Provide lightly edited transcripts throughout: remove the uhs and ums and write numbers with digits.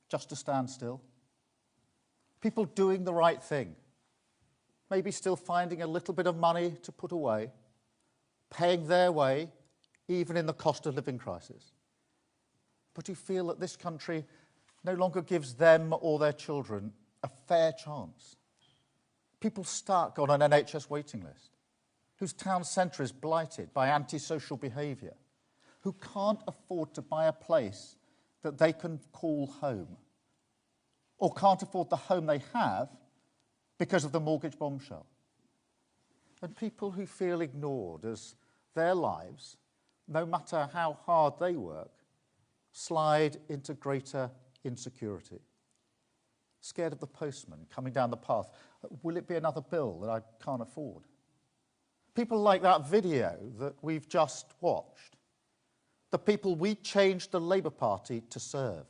just to stand still. People doing the right thing, maybe still finding a little bit of money to put away, paying their way, even in the cost of living crisis, but who feel that this country no longer gives them or their children a fair chance. People stuck on an NHS waiting list, whose town centre is blighted by antisocial behaviour, who can't afford to buy a place that they can call home, or can't afford the home they have because of the mortgage bombshell. And people who feel ignored as their lives, no matter how hard they work, slide into greater insecurity. Scared of the postman coming down the path. Will it be another bill that I can't afford? People like that video that we've just watched. The people we changed the Labour Party to serve.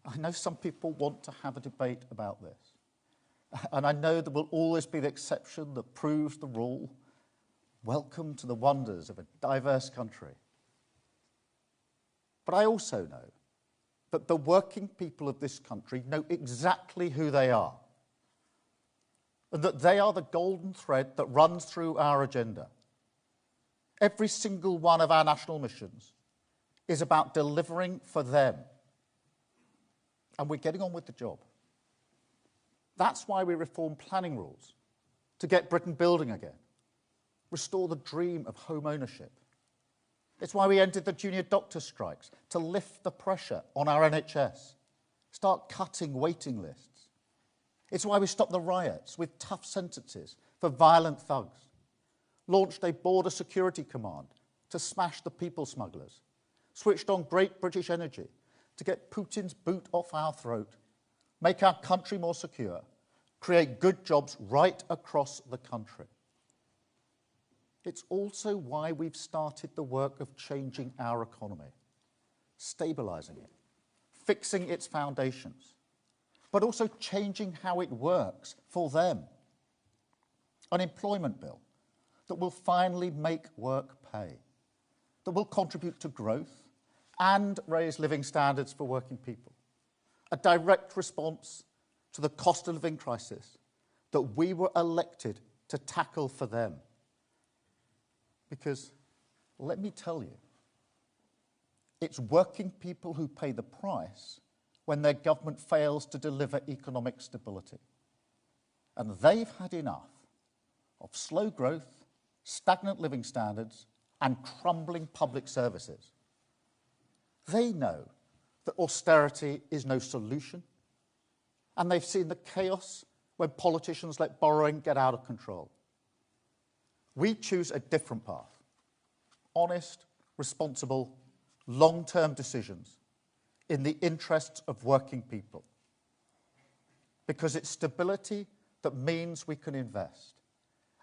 I know some people want to have a debate about this. And I know there will always be the exception that proves the rule. Welcome to the wonders of a diverse country. But I also know that the working people of this country know exactly who they are, and that they are the golden thread that runs through our agenda. Every single one of our national missions is about delivering for them. And we're getting on with the job. That's why we reform planning rules, to get Britain building again, restore the dream of home ownership. It's why we ended the junior doctor strikes, to lift the pressure on our NHS, start cutting waiting lists. It's why we stopped the riots with tough sentences for violent thugs, launched a border security command to smash the people smugglers, switched on Great British Energy to get Putin's boot off our throat, make our country more secure, create good jobs right across the country. It's also why we've started the work of changing our economy, stabilising it, fixing its foundations, but also changing how it works for them. An employment bill that will finally make work pay, that will contribute to growth and raise living standards for working people. A direct response to the cost of living crisis that we were elected to tackle for them. Because, let me tell you, it's working people who pay the price when their government fails to deliver economic stability. And they've had enough of slow growth, stagnant living standards, and crumbling public services. They know that austerity is no solution, and they've seen the chaos when politicians let borrowing get out of control. We choose a different path. Honest, responsible, long-term decisions in the interests of working people. Because it's stability that means we can invest,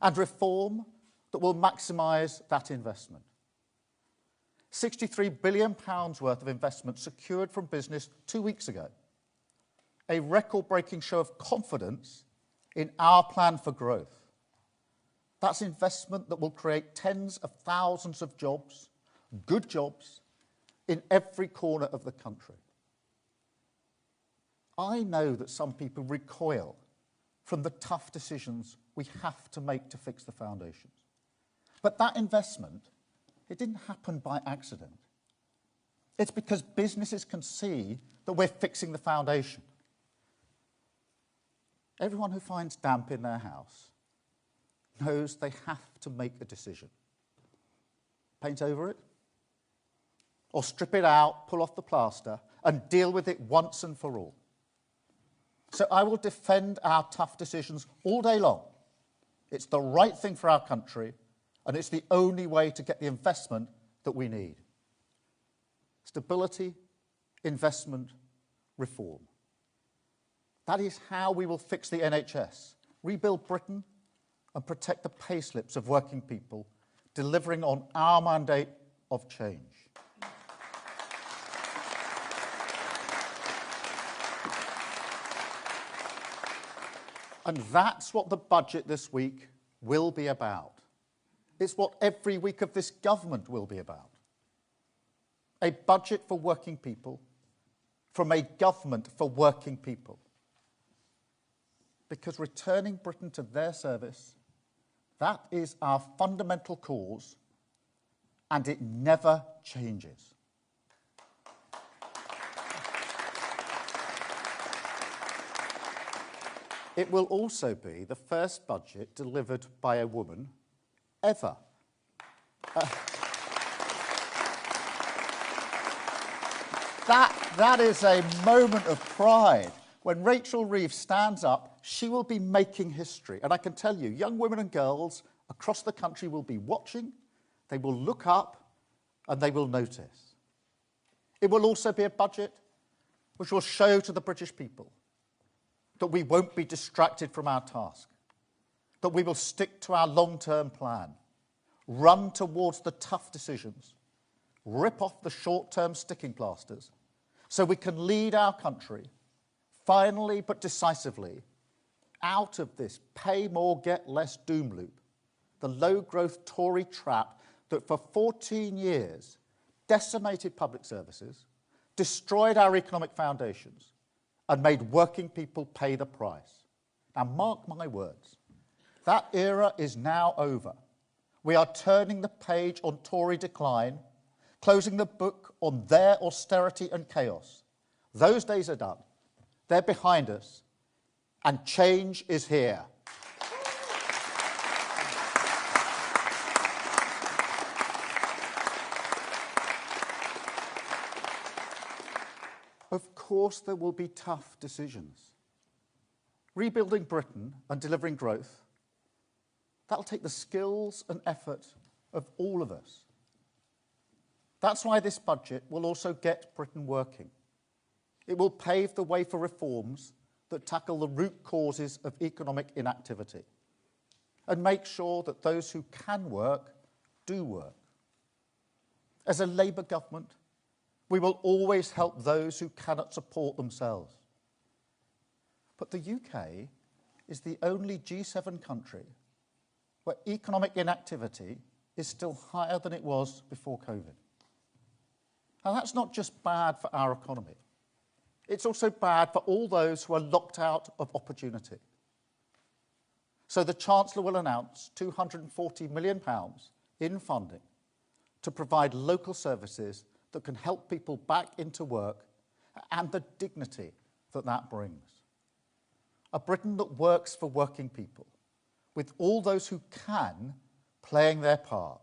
and reform that will maximise that investment. £63 billion worth of investment secured from business 2 weeks ago. A record-breaking show of confidence in our plan for growth. That's investment that will create tens of thousands of jobs, good jobs, in every corner of the country. I know that some people recoil from the tough decisions we have to make to fix the foundations. But that investment, it didn't happen by accident. It's because businesses can see that we're fixing the foundation. Everyone who finds damp in their house knows they have to make a decision. Paint over it, or strip it out, pull off the plaster, and deal with it once and for all. So I will defend our tough decisions all day long. It's the right thing for our country, and it's the only way to get the investment that we need. Stability, investment, reform. That is how we will fix the NHS, rebuild Britain, and protect the payslips of working people, delivering on our mandate of change. And that's what the budget this week will be about. It's what every week of this government will be about. A budget for working people, from a government for working people. Because returning Britain to their service, that is our fundamental cause, and it never changes. It will also be the first budget delivered by a woman ever. That is a moment of pride. When Rachel Reeves stands up, she will be making history. And I can tell you, young women and girls across the country will be watching, they will look up, and they will notice. It will also be a budget which will show to the British people that we won't be distracted from our task, that we will stick to our long-term plan, run towards the tough decisions, rip off the short-term sticking plasters, so we can lead our country, finally but decisively, out of this pay more, get less doom loop, the low-growth Tory trap that for 14 years decimated public services, destroyed our economic foundations, and made working people pay the price. Now, mark my words, that era is now over. We are turning the page on Tory decline, closing the book on their austerity and chaos. Those days are done. They're behind us, and change is here. Of course, there will be tough decisions. Rebuilding Britain and delivering growth, that'll take the skills and effort of all of us. That's why this budget will also get Britain working. It will pave the way for reforms that tackle the root causes of economic inactivity and make sure that those who can work do work. As a Labour government, we will always help those who cannot support themselves. But the UK is the only G7 country where economic inactivity is still higher than it was before COVID. And that's not just bad for our economy. It's also bad for all those who are locked out of opportunity. So the Chancellor will announce £240 million in funding to provide local services that can help people back into work and the dignity that that brings. A Britain that works for working people, with all those who can playing their part.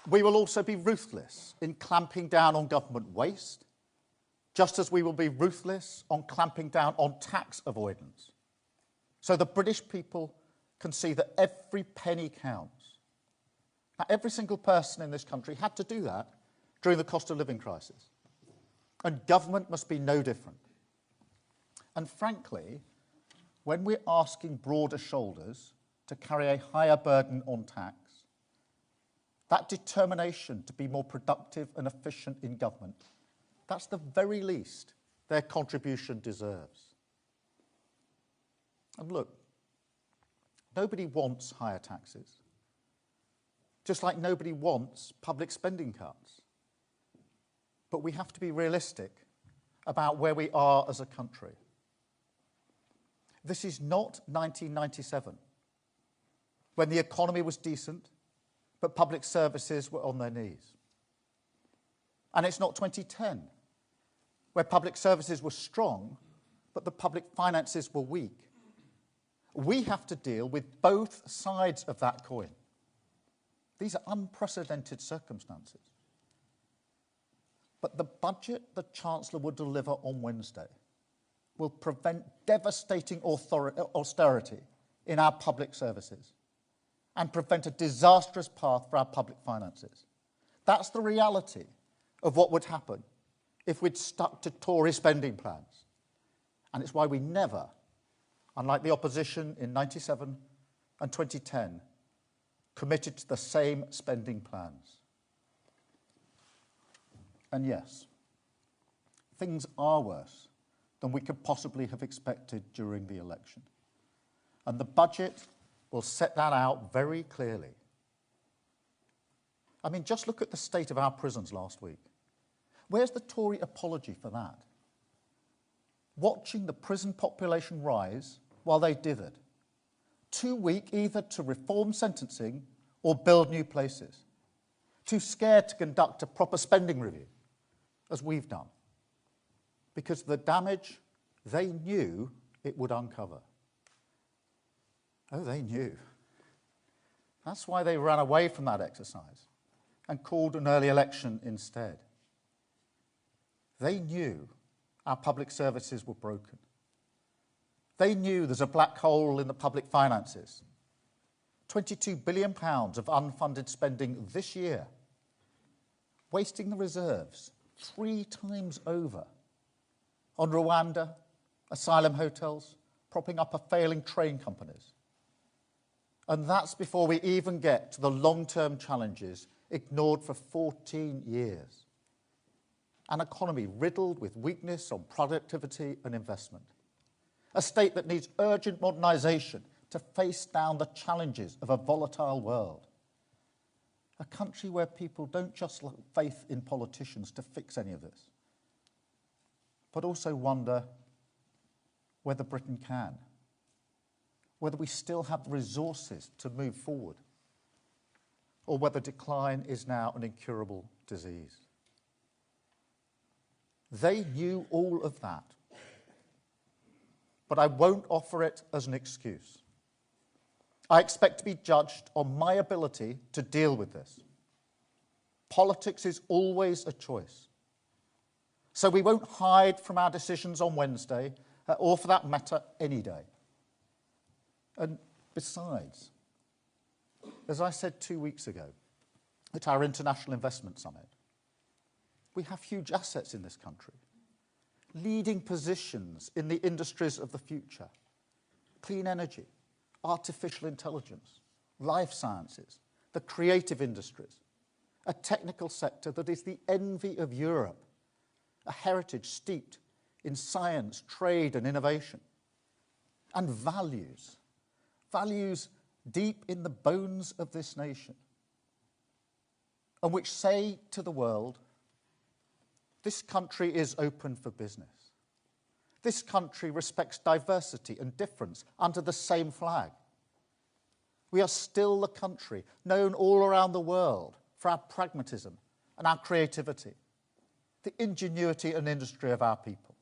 We will also be ruthless in clamping down on government waste, just as we will be ruthless on clamping down on tax avoidance. So the British people can see that every penny counts. Now, every single person in this country had to do that during the cost of living crisis. And government must be no different. And frankly, when we're asking broader shoulders to carry a higher burden on tax, that determination to be more productive and efficient in government, that's the very least their contribution deserves. And look, nobody wants higher taxes, just like nobody wants public spending cuts. But we have to be realistic about where we are as a country. This is not 1997, when the economy was decent, but public services were on their knees. And it's not 2010, where public services were strong, but the public finances were weak. We have to deal with both sides of that coin. These are unprecedented circumstances. But the budget the Chancellor will deliver on Wednesday will prevent devastating austerity in our public services and prevent a disastrous path for our public finances. That's the reality of what would happen if we'd stuck to Tory spending plans. And it's why we never, unlike the opposition in 97 and 2010, committed to the same spending plans. And yes, things are worse than we could possibly have expected during the election. And the budget will set that out very clearly. I mean, just look at the state of our prisons last week. Where's the Tory apology for that? Watching the prison population rise while they dithered. Too weak either to reform sentencing or build new places. Too scared to conduct a proper spending review, as we've done. Because the damage they knew it would uncover. Oh, they knew. That's why they ran away from that exercise and called an early election instead. They knew our public services were broken. They knew there's a black hole in the public finances. £22 billion of unfunded spending this year, wasting the reserves 3 times over on Rwanda, asylum hotels, propping up a failing train companies. And that's before we even get to the long-term challenges ignored for 14 years. An economy riddled with weakness on productivity and investment. A state that needs urgent modernisation to face down the challenges of a volatile world. A country where people don't just lack faith in politicians to fix any of this, but also wonder whether Britain can, whether we still have the resources to move forward, or whether decline is now an incurable disease. They knew all of that, but I won't offer it as an excuse. I expect to be judged on my ability to deal with this. Politics is always a choice. So we won't hide from our decisions on Wednesday, or for that matter, any day. And besides, as I said 2 weeks ago at our International Investment Summit, we have huge assets in this country, leading positions in the industries of the future, clean energy, artificial intelligence, life sciences, the creative industries, a technical sector that is the envy of Europe, a heritage steeped in science, trade and innovation, and values deep in the bones of this nation, and which say to the world, this country is open for business. This country respects diversity and difference under the same flag. We are still the country known all around the world for our pragmatism and our creativity, the ingenuity and industry of our people.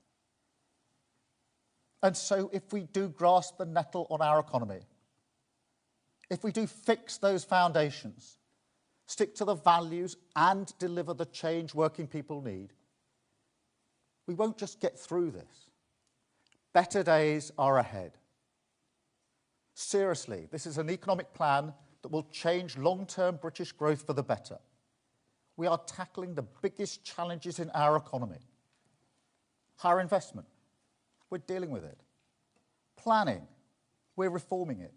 And so if we do grasp the nettle on our economy, if we do fix those foundations, stick to the values and deliver the change working people need, we won't just get through this. Better days are ahead. Seriously, this is an economic plan that will change long-term British growth for the better. We are tackling the biggest challenges in our economy. Higher investment, we're dealing with it. Planning, we're reforming it.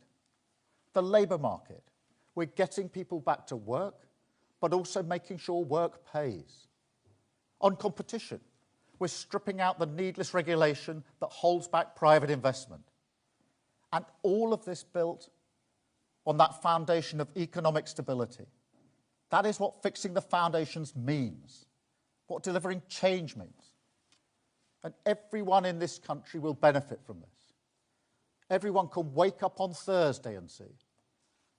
The labour market, we're getting people back to work, but also making sure work pays. On competition, we're stripping out the needless regulation that holds back private investment. And all of this built on that foundation of economic stability. That is what fixing the foundations means, what delivering change means. And everyone in this country will benefit from this. Everyone can wake up on Thursday and see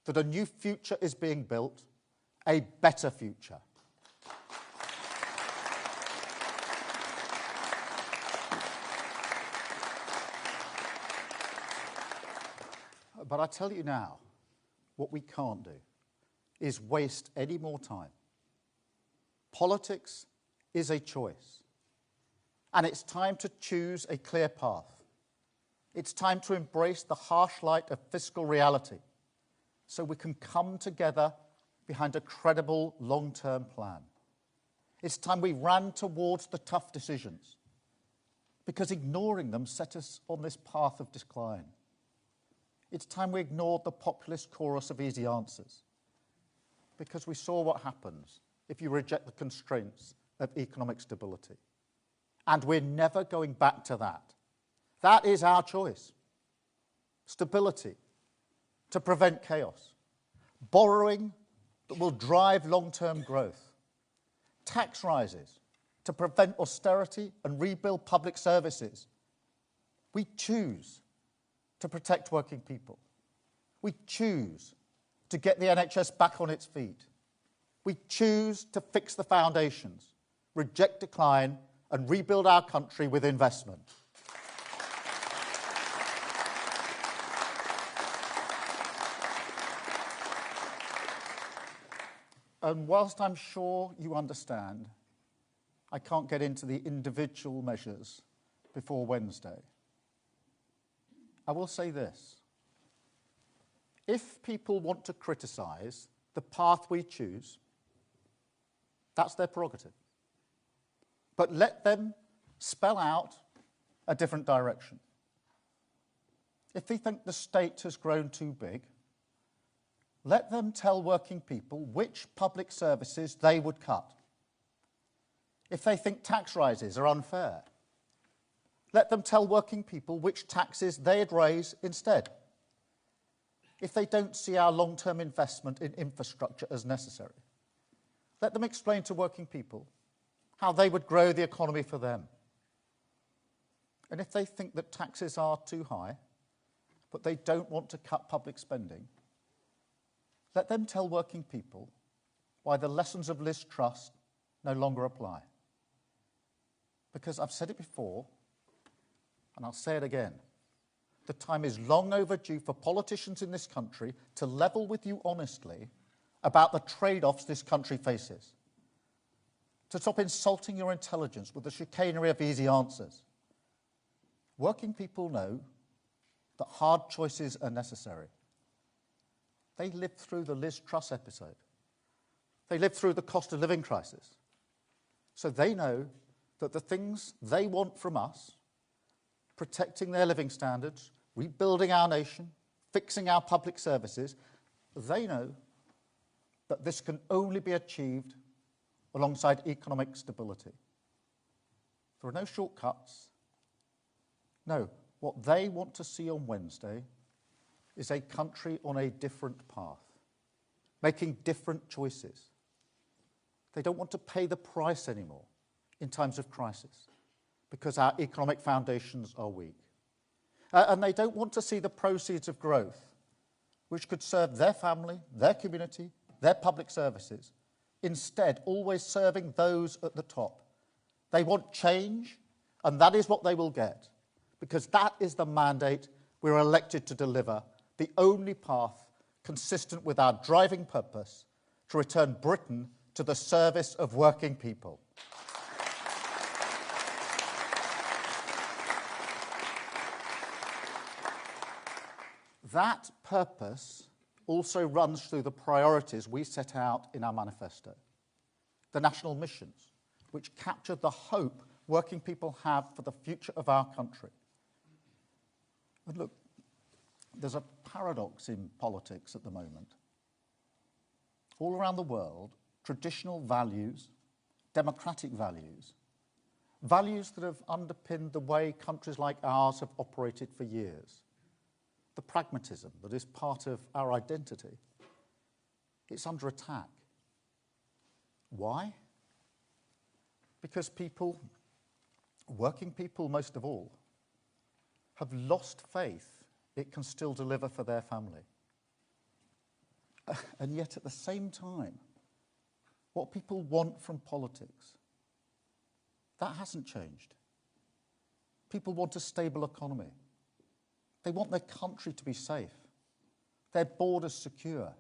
that a new future is being built, a better future. But I tell you now, what we can't do is waste any more time. Politics is a choice, and it's time to choose a clear path. It's time to embrace the harsh light of fiscal reality so we can come together behind a credible long-term plan. It's time we ran towards the tough decisions, because ignoring them set us on this path of decline. It's time we ignored the populist chorus of easy answers, because we saw what happens if you reject the constraints of economic stability. And we're never going back to that. That is our choice. Stability to prevent chaos. Borrowing that will drive long-term growth. Tax rises to prevent austerity and rebuild public services. We choose to protect working people. We choose to get the NHS back on its feet. We choose to fix the foundations, reject decline, and rebuild our country with investment. And whilst I'm sure you understand, I can't get into the individual measures before Wednesday, I will say this. If people want to criticise the path we choose, that's their prerogative. But let them spell out a different direction. If they think the state has grown too big, let them tell working people which public services they would cut. If they think tax rises are unfair, let them tell working people which taxes they'd raise instead. If they don't see our long-term investment in infrastructure as necessary, let them explain to working people how they would grow the economy for them. And if they think that taxes are too high, but they don't want to cut public spending, let them tell working people why the lessons of Liz Truss no longer apply. Because I've said it before, and I'll say it again, the time is long overdue for politicians in this country to level with you honestly about the trade-offs this country faces. To stop insulting your intelligence with the chicanery of easy answers. Working people know that hard choices are necessary. They lived through the Liz Truss episode. They lived through the cost of living crisis. So they know that the things they want from us, protecting their living standards, rebuilding our nation, fixing our public services, they know that this can only be achieved alongside economic stability. There are no shortcuts. No, what they want to see on Wednesday is a country on a different path, making different choices. They don't want to pay the price anymore in times of crisis because our economic foundations are weak. And they don't want to see the proceeds of growth, which could serve their family, their community, their public services, instead always serving those at the top. They want change, and that is what they will get, because that is the mandate we're elected to deliver, the only path consistent with our driving purpose to return Britain to the service of working people. That purpose also runs through the priorities we set out in our manifesto. The national missions, which capture the hope working people have for the future of our country. And look, there's a paradox in politics at the moment. All around the world, traditional values, democratic values, values that have underpinned the way countries like ours have operated for years, the pragmatism that is part of our identity, it's under attack. Why? Because people, working people most of all, have lost faith it can still deliver for their family. And yet at the same time, what people want from politics, that hasn't changed. People want a stable economy. They want their country to be safe, their borders secure,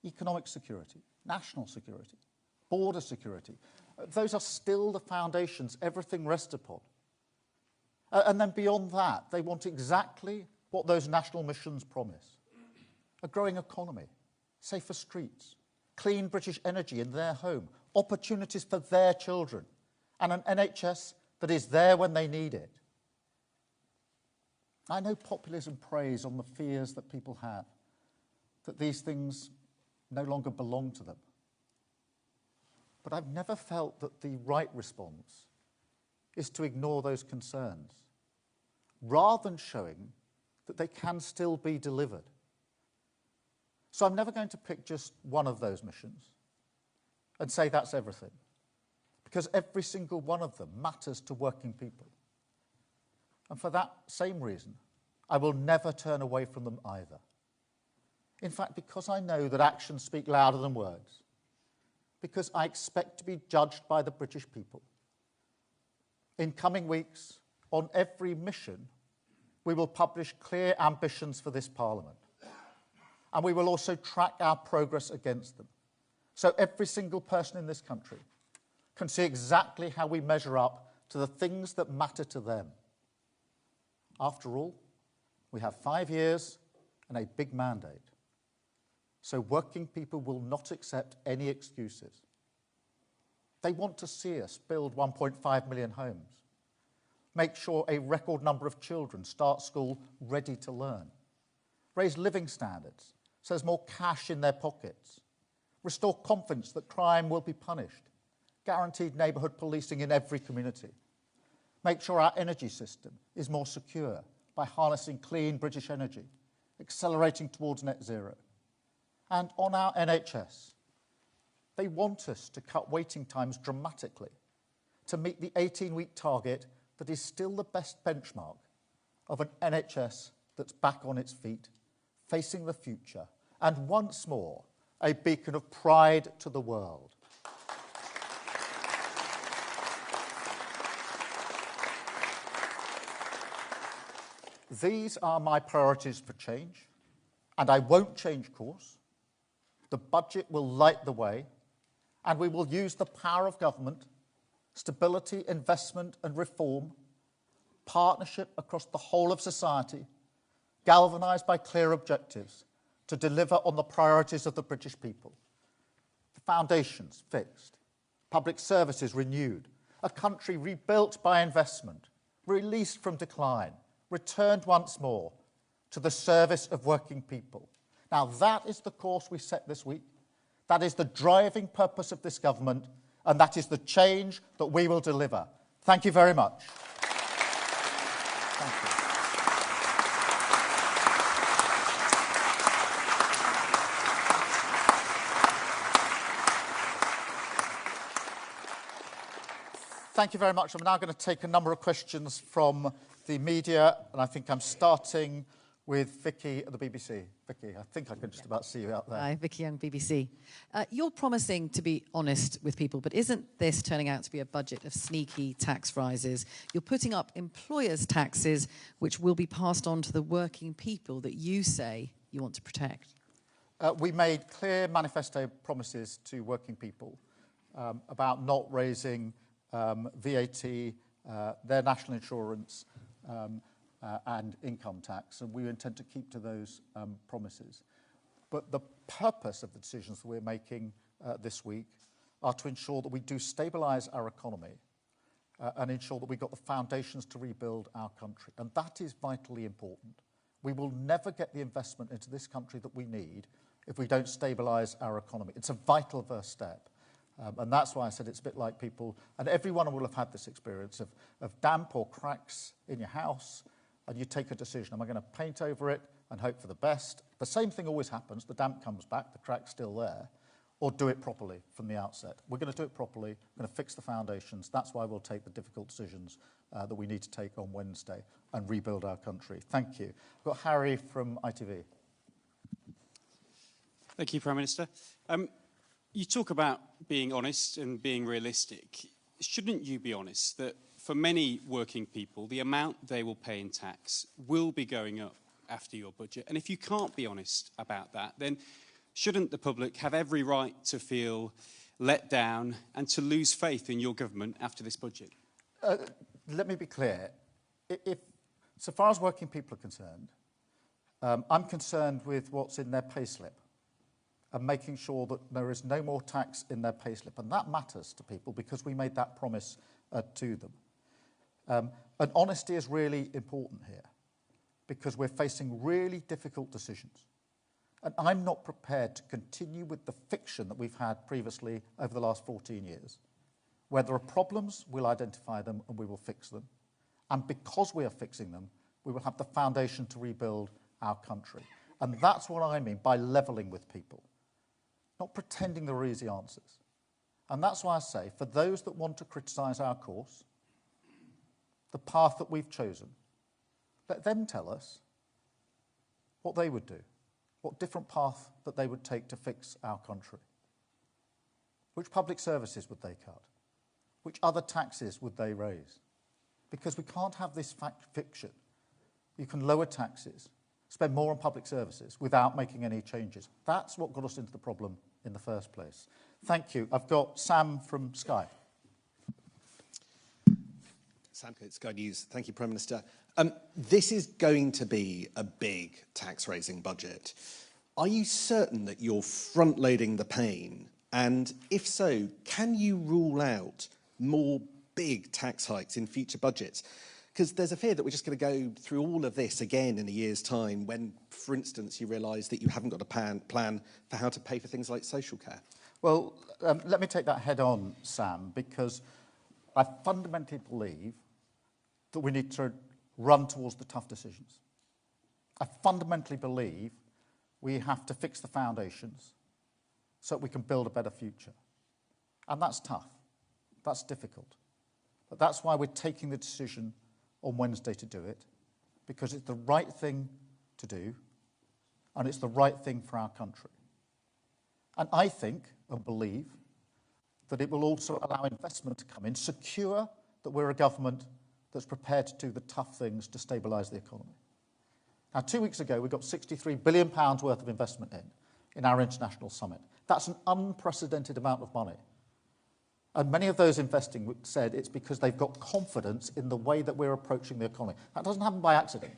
economic security, national security, border security. Those are still the foundations everything rests upon. And then beyond that, they want exactly what those national missions promise. A growing economy, safer streets, clean British energy in their home, opportunities for their children, and an NHS that is there when they need it. I know populism preys on the fears that people have, that these things no longer belong to them. But I've never felt that the right response is to ignore those concerns, rather than showing that they can still be delivered. So I'm never going to pick just one of those missions and say that's everything, because every single one of them matters to working people. And for that same reason, I will never turn away from them either. In fact, because I know that actions speak louder than words, because I expect to be judged by the British people. In coming weeks, on every mission, we will publish clear ambitions for this Parliament. And we will also track our progress against them. So every single person in this country can see exactly how we measure up to the things that matter to them. After all, we have 5 years and a big mandate. So working people will not accept any excuses. They want to see us build 1.5 million homes, make sure a record number of children start school ready to learn, raise living standards so there's more cash in their pockets, restore confidence that crime will be punished, guaranteed neighbourhood policing in every community, make sure our energy system is more secure by harnessing clean British energy, accelerating towards net zero. And on our NHS, they want us to cut waiting times dramatically to meet the 18-week target that is still the best benchmark of an NHS that's back on its feet, facing the future, and once more, a beacon of pride to the world. These are my priorities for change, and I won't change course. The budget will light the way, and we will use the power of government, stability, investment and reform, partnership across the whole of society, galvanised by clear objectives, to deliver on the priorities of the British people. The foundations fixed, public services renewed, a country rebuilt by investment, released from decline, returned once more to the service of working people. Now that is the course we set this week. That is the driving purpose of this government, and that is the change that we will deliver. Thank you very much. Thank you. Thank you very much. I'm now going to take a number of questions from the media, and I think I'm starting with Vicky at the BBC. Vicky, I think I can just about see you out there. Hi, Vicky Young, BBC. You're promising to be honest with people, but isn't this turning out to be a budget of sneaky tax rises? You're putting up employers' taxes, which will be passed on to the working people that you say you want to protect. We made clear manifesto promises to working people about not raising VAT, their national insurance, and income tax, and we intend to keep to those promises. But the purpose of the decisions that we're making this week are to ensure that we do stabilise our economy and ensure that we've got the foundations to rebuild our country. And that is vitally important. We will never get the investment into this country that we need if we don't stabilise our economy. It's a vital first step. And that's why I said it's a bit like people, and everyone will have had this experience of damp or cracks in your house, and you take a decision. Am I going to paint over it and hope for the best? The same thing always happens. The damp comes back, the crack's still there. Or do it properly from the outset. We're going to do it properly. We're going to fix the foundations. That's why we'll take the difficult decisions that we need to take on Wednesday and rebuild our country. Thank you. I've got Harry from ITV. Thank you, Prime Minister. You talk about being honest and being realistic. Shouldn't you be honest that for many working people, the amount they will pay in tax will be going up after your budget? And if you can't be honest about that, then shouldn't the public have every right to feel let down and to lose faith in your government after this budget? Let me be clear. So far as working people are concerned, I'm concerned with what's in their payslip and making sure that there is no more tax in their payslip. And that matters to people because we made that promise to them. And honesty is really important here because we're facing really difficult decisions. And I'm not prepared to continue with the fiction that we've had previously over the last 14 years. Where there are problems, we'll identify them and we will fix them. And because we are fixing them, we will have the foundation to rebuild our country. And that's what I mean by levelling with people, not pretending there are easy answers. And that's why I say, for those that want to criticise our course, the path that we've chosen, let them tell us what they would do, what different path that they would take to fix our country. Which public services would they cut? Which other taxes would they raise? Because we can't have this fiction. You can lower taxes, spend more on public services without making any changes. That's what got us into the problem in the first place. Thank you. I've got Sam from Sky. Sam Coates, Sky News. Thank you, Prime Minister. This is going to be a big tax-raising budget. Are you certain that you're front-loading the pain? And if so, can you rule out more big tax hikes in future budgets? Because there's a fear that we're just going to go through all of this again in a year's time when, for instance, you realise that you haven't got a plan for how to pay for things like social care. Well, let me take that head on, Sam, because I fundamentally believe that we need to run towards the tough decisions. I fundamentally believe we have to fix the foundations so that we can build a better future. And that's tough. That's difficult. But that's why we're taking the decision on Wednesday to do it, because it's the right thing to do, and it's the right thing for our country. And I think and believe that it will also allow investment to come in, secure that we're a government that's prepared to do the tough things to stabilise the economy. Now, 2 weeks ago, we got £63 billion worth of investment in our international summit. That's an unprecedented amount of money. And many of those investing said it's because they've got confidence in the way that we're approaching the economy. That doesn't happen by accident.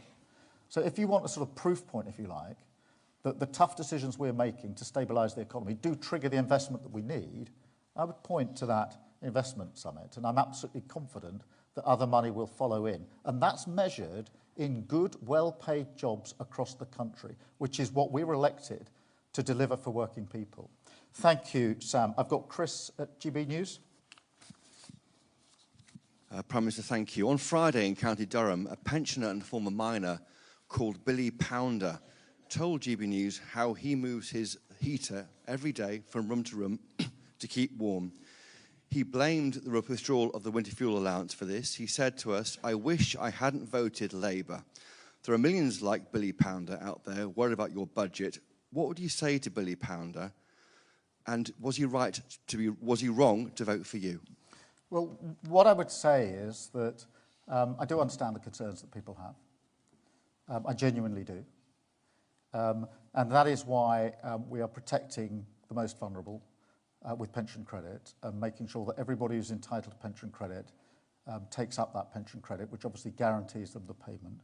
So if you want a sort of proof point, if you like, that the tough decisions we're making to stabilise the economy do trigger the investment that we need, I would point to that investment summit. And I'm absolutely confident that other money will follow in. And that's measured in good, well-paid jobs across the country, which is what we were elected to deliver for working people. Thank you, Sam. I've got Chris at GB News. Prime Minister, thank you. On Friday in County Durham, a pensioner and former miner called Billy Pounder told GB News how he moves his heater every day from room to room to keep warm. He blamed the withdrawal of the winter fuel allowance for this. He said to us, "I wish I hadn't voted Labour. There are millions like Billy Pounder out there worried about your budget. What would you say to Billy Pounder? And was he wrong to vote for you?" Well, what I would say is that I do understand the concerns that people have. I genuinely do. And that is why we are protecting the most vulnerable with pension credit and making sure that everybody who's entitled to pension credit takes up that pension credit, which obviously guarantees them the payment.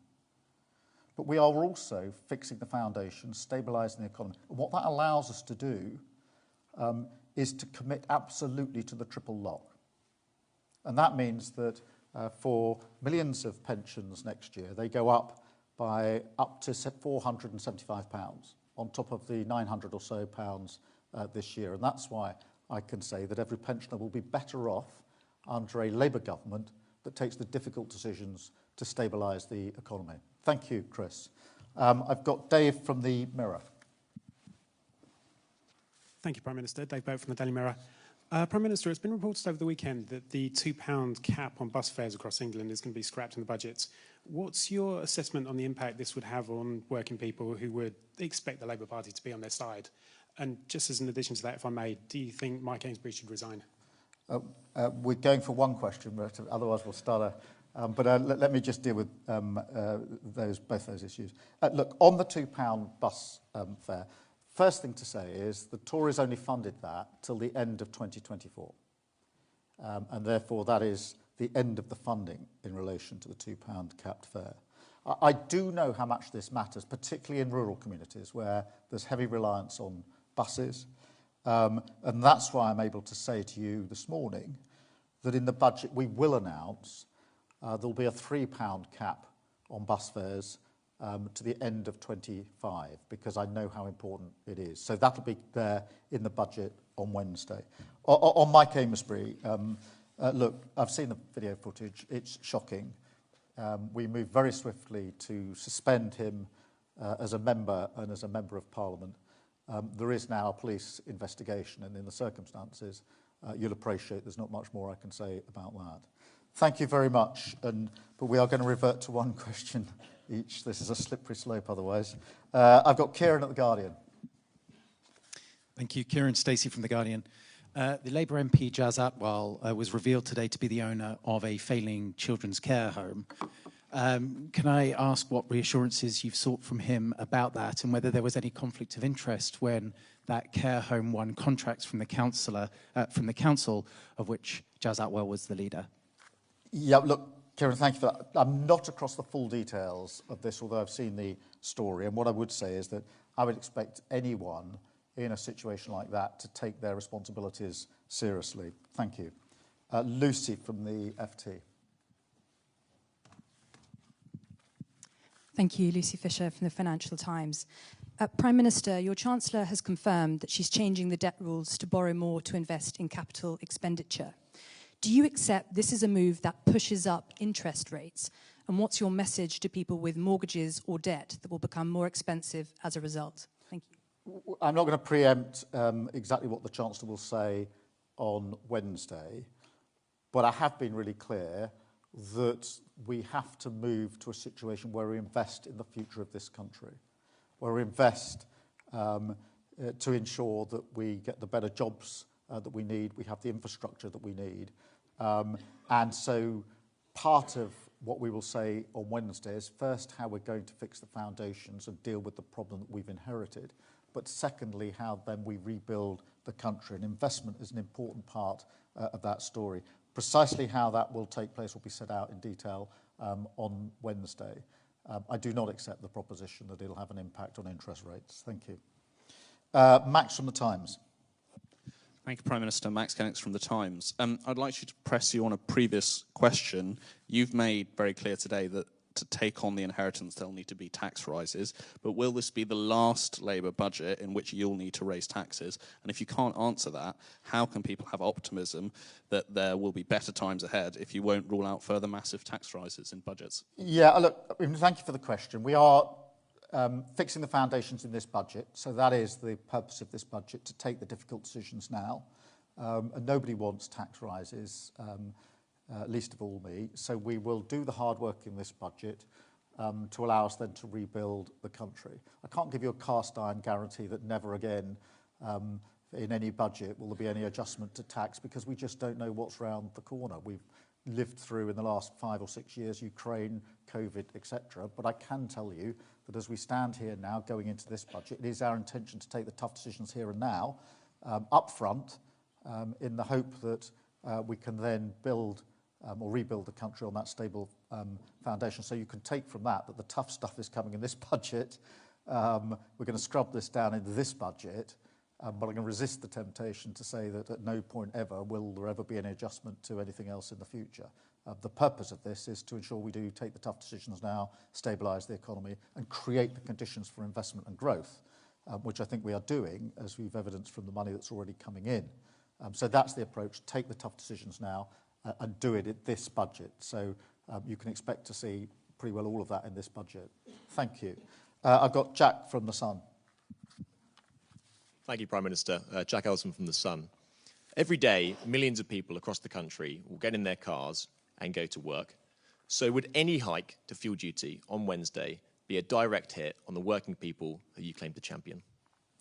But we are also fixing the foundation, stabilising the economy. And what that allows us to do is to commit absolutely to the triple lock. And that means that for millions of pensions next year, they go up by up to £475 on top of the £900 or so this year. And that's why I can say that every pensioner will be better off under a Labour government that takes the difficult decisions to stabilise the economy. Thank you, Chris. I've got Dave from the Mirror. Thank you, Prime Minister. Dave Boat from the Daily Mirror. Prime Minister, it's been reported over the weekend that the £2 cap on bus fares across England is going to be scrapped in the budget. What's your assessment on the impact this would have on working people who would expect the Labour Party to be on their side? And just as an addition to that, if I may, do you think Mike Amesbury should resign? We're going for one question, but otherwise we'll start let me just deal with both those issues. Look, on the £2 bus fare, first thing to say is the Tories only funded that till the end of 2024. And therefore, that is the end of the funding in relation to the £2 capped fare. I do know how much this matters, particularly in rural communities where there's heavy reliance on buses. And that's why I'm able to say to you this morning that in the budget we will announce there'll be a £3 cap on bus fares to the end of 25, because I know how important it is. So that'll be there in the budget on Wednesday. On Mike Amesbury, look, I've seen the video footage. It's shocking. We moved very swiftly to suspend him as a member and as a member of Parliament. There is now a police investigation, and in the circumstances, you'll appreciate there's not much more I can say about that. Thank you very much, but we are going to revert to one question each. This is a slippery slope otherwise. I've got Kieran at The Guardian. Thank you. Kieran Stacey from The Guardian. The Labour MP Jazz Atwell was revealed today to be the owner of a failing children's care home. Can I ask what reassurances you've sought from him about that, and whether there was any conflict of interest when that care home won contracts from the council of which Jazz Atwell was the leader? Yeah, look, Kieran, thank you for that. I'm not across the full details of this, although I've seen the story. And what I would say is that I would expect anyone in a situation like that to take their responsibilities seriously. Thank you. Lucy from the FT. Thank you, Lucy Fisher from the Financial Times. Prime Minister, your Chancellor has confirmed that she's changing the debt rules to borrow more to invest in capital expenditure. Do you accept this is a move that pushes up interest rates? And what's your message to people with mortgages or debt that will become more expensive as a result? Thank you. I'm not going to preempt exactly what the Chancellor will say on Wednesday, but I have been really clear that we have to move to a situation where we invest in the future of this country, where we invest to ensure that we get the better jobs that we need, we have the infrastructure that we need. And so part of what we will say on Wednesday is first how we're going to fix the foundations and deal with the problem that we've inherited, but secondly how then we rebuild the country. And investment is an important part of that story. Precisely how that will take place will be set out in detail on Wednesday. I do not accept the proposition that it'll have an impact on interest rates. Thank you. Max from The Times. Thank you, Prime Minister. Max Kennex from The Times. I'd like you to press you on a previous question. You've made very clear today that to take on the inheritance, there'll need to be tax rises. But will this be the last Labour budget in which you'll need to raise taxes? And if you can't answer that, how can people have optimism that there will be better times ahead if you won't rule out further massive tax rises in budgets? Yeah, look, thank you for the question. We are fixing the foundations in this budget. So that is the purpose of this budget, to take the difficult decisions now. And nobody wants tax rises. Least of all me. So we will do the hard work in this budget to allow us then to rebuild the country. I can't give you a cast iron guarantee that never again in any budget will there be any adjustment to tax, because we just don't know what's round the corner. We've lived through in the last 5 or 6 years, Ukraine, COVID, etc. But I can tell you that as we stand here now going into this budget, it is our intention to take the tough decisions here and now up front in the hope that we can then build or rebuild the country on that stable foundation. So you can take from that the tough stuff is coming in this budget. We're going to scrub this down into this budget, but I'm going to resist the temptation to say that at no point ever will there ever be any adjustment to anything else in the future. The purpose of this is to ensure we do take the tough decisions now, stabilise the economy and create the conditions for investment and growth, which I think we are doing, as we've evidenced from the money that's already coming in. So that's the approach, take the tough decisions now, and do it at this budget. So you can expect to see pretty well all of that in this budget. Thank you. I've got Jack from The Sun. Thank you, Prime Minister. Jack Ellison from The Sun. Every day, millions of people across the country will get in their cars and go to work. So would any hike to fuel duty on Wednesday be a direct hit on the working people who you claim to champion?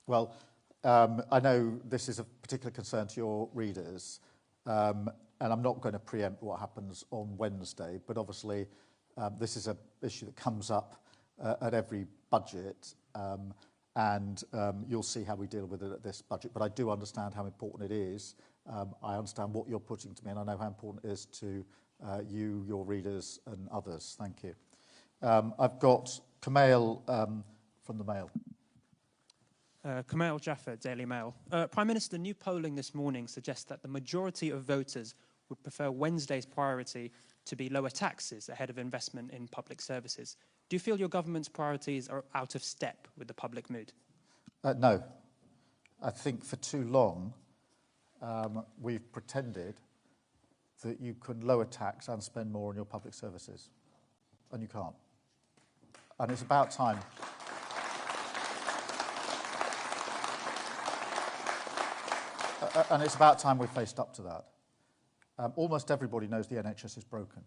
Well, I know this is a particular concern to your readers. And I'm not going to preempt what happens on Wednesday, but obviously this is an issue that comes up at every budget, and you'll see how we deal with it at this budget. But I do understand how important it is. I understand what you're putting to me, and I know how important it is to you, your readers, and others. Thank you. I've got Kamal from the Mail. Kamal Jaffer, Daily Mail. Prime Minister, new polling this morning suggests that the majority of voters would prefer Wednesday's priority to be lower taxes ahead of investment in public services. Do you feel your government's priorities are out of step with the public mood? No. I think for too long we've pretended that you could lower tax and spend more on your public services, and you can't. And it's about time. And it's about time we faced up to that. Almost everybody knows the NHS is broken.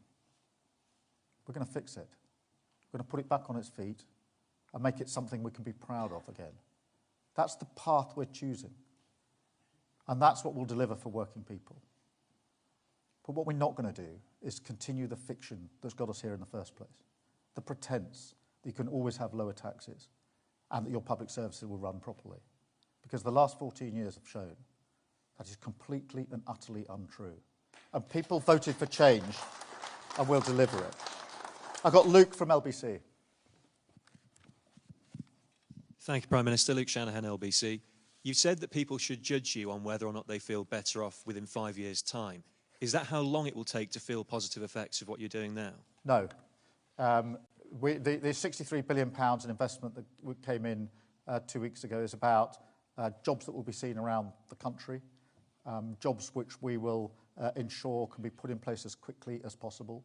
We're going to fix it. We're going to put it back on its feet and make it something we can be proud of again. That's the path we're choosing. And that's what we'll deliver for working people. But what we're not going to do is continue the fiction that's got us here in the first place. The pretense that you can always have lower taxes and that your public services will run properly. Because the last 14 years have shown that is completely and utterly untrue. And people voted for change and we'll deliver it. I've got Luke from LBC. Thank you, Prime Minister. Luke Shanahan, LBC. You've said that people should judge you on whether or not they feel better off within 5 years' time. Is that how long it will take to feel positive effects of what you're doing now? No. The £63 billion in investment that came in 2 weeks ago is about jobs that will be seen around the country, jobs which we will ensure can be put in place as quickly as possible.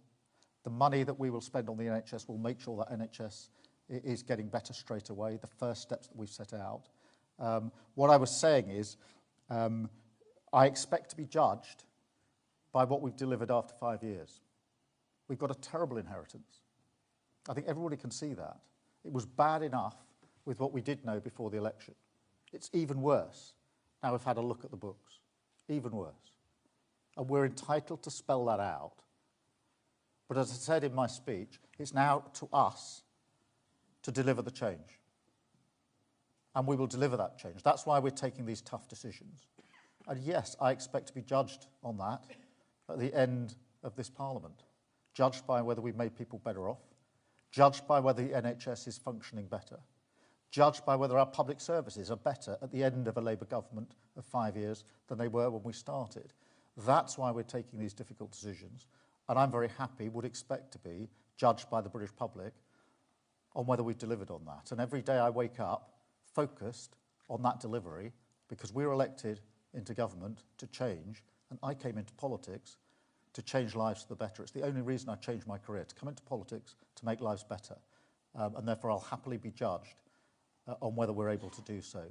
The money that we will spend on the NHS will make sure that NHS is getting better straight away, the first steps that we've set out. What I was saying is I expect to be judged by what we've delivered after 5 years. We've got a terrible inheritance. I think everybody can see that. It was bad enough with what we did know before the election. It's even worse now we've had a look at the books. Even worse. And we're entitled to spell that out. But as I said in my speech, it's now to us to deliver the change. And we will deliver that change. That's why we're taking these tough decisions. And yes, I expect to be judged on that at the end of this Parliament. Judged by whether we've made people better off, judged by whether the NHS is functioning better, judged by whether our public services are better at the end of a Labour government of 5 years than they were when we started. That's why we're taking these difficult decisions. And I'm very happy, would expect to be, judged by the British public on whether we've delivered on that. And every day I wake up focused on that delivery because we were elected into government to change, and I came into politics to change lives for the better. It's the only reason I changed my career, to come into politics to make lives better. And therefore I'll happily be judged on whether we're able to do so.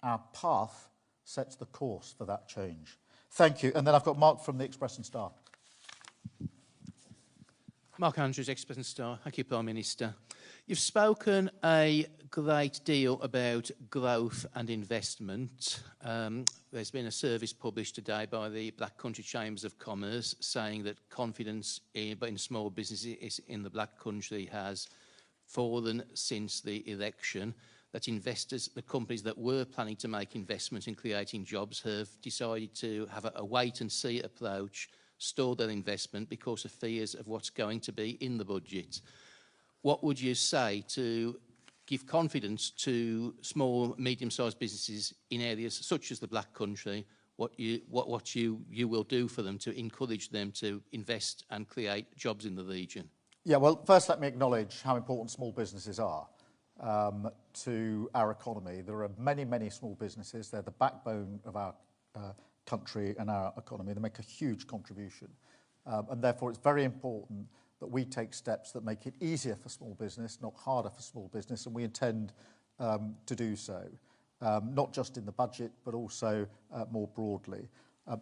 Our path sets the course for that change. Thank you. And then I've got Mark from the Express and Star. Mark Andrews, Express and Star. Thank you, Prime Minister. You've spoken a great deal about growth and investment. There's been a service published today by the Black Country Chambers of Commerce saying that confidence in small businesses in the Black Country has fallen since the election, that investors, the companies that were planning to make investment in creating jobs have decided to have a wait-and-see approach, store their investment because of fears of what's going to be in the budget. What would you say to give confidence to small, medium-sized businesses in areas such as the Black Country, what you will do for them to encourage them to invest and create jobs in the region? Yeah, well, first let me acknowledge how important small businesses are to our economy. There are many, many small businesses. They're the backbone of our country and our economy. They make a huge contribution. And therefore, it's very important that we take steps that make it easier for small business, not harder for small business, and we intend to do so, not just in the budget, but also more broadly.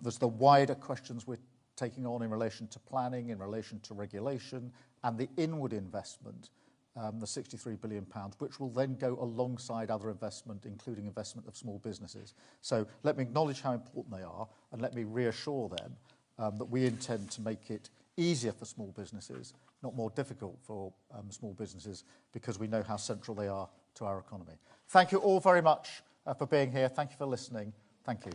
There's the wider questions we're taking on in relation to planning, in relation to regulation, and the inward investment, the £63 billion, which will then go alongside other investment, including investment of small businesses. So let me acknowledge how important they are, and let me reassure them that we intend to make it easier for small businesses, not more difficult for small businesses, because we know how central they are to our economy. Thank you all very much for being here. Thank you for listening. Thank you.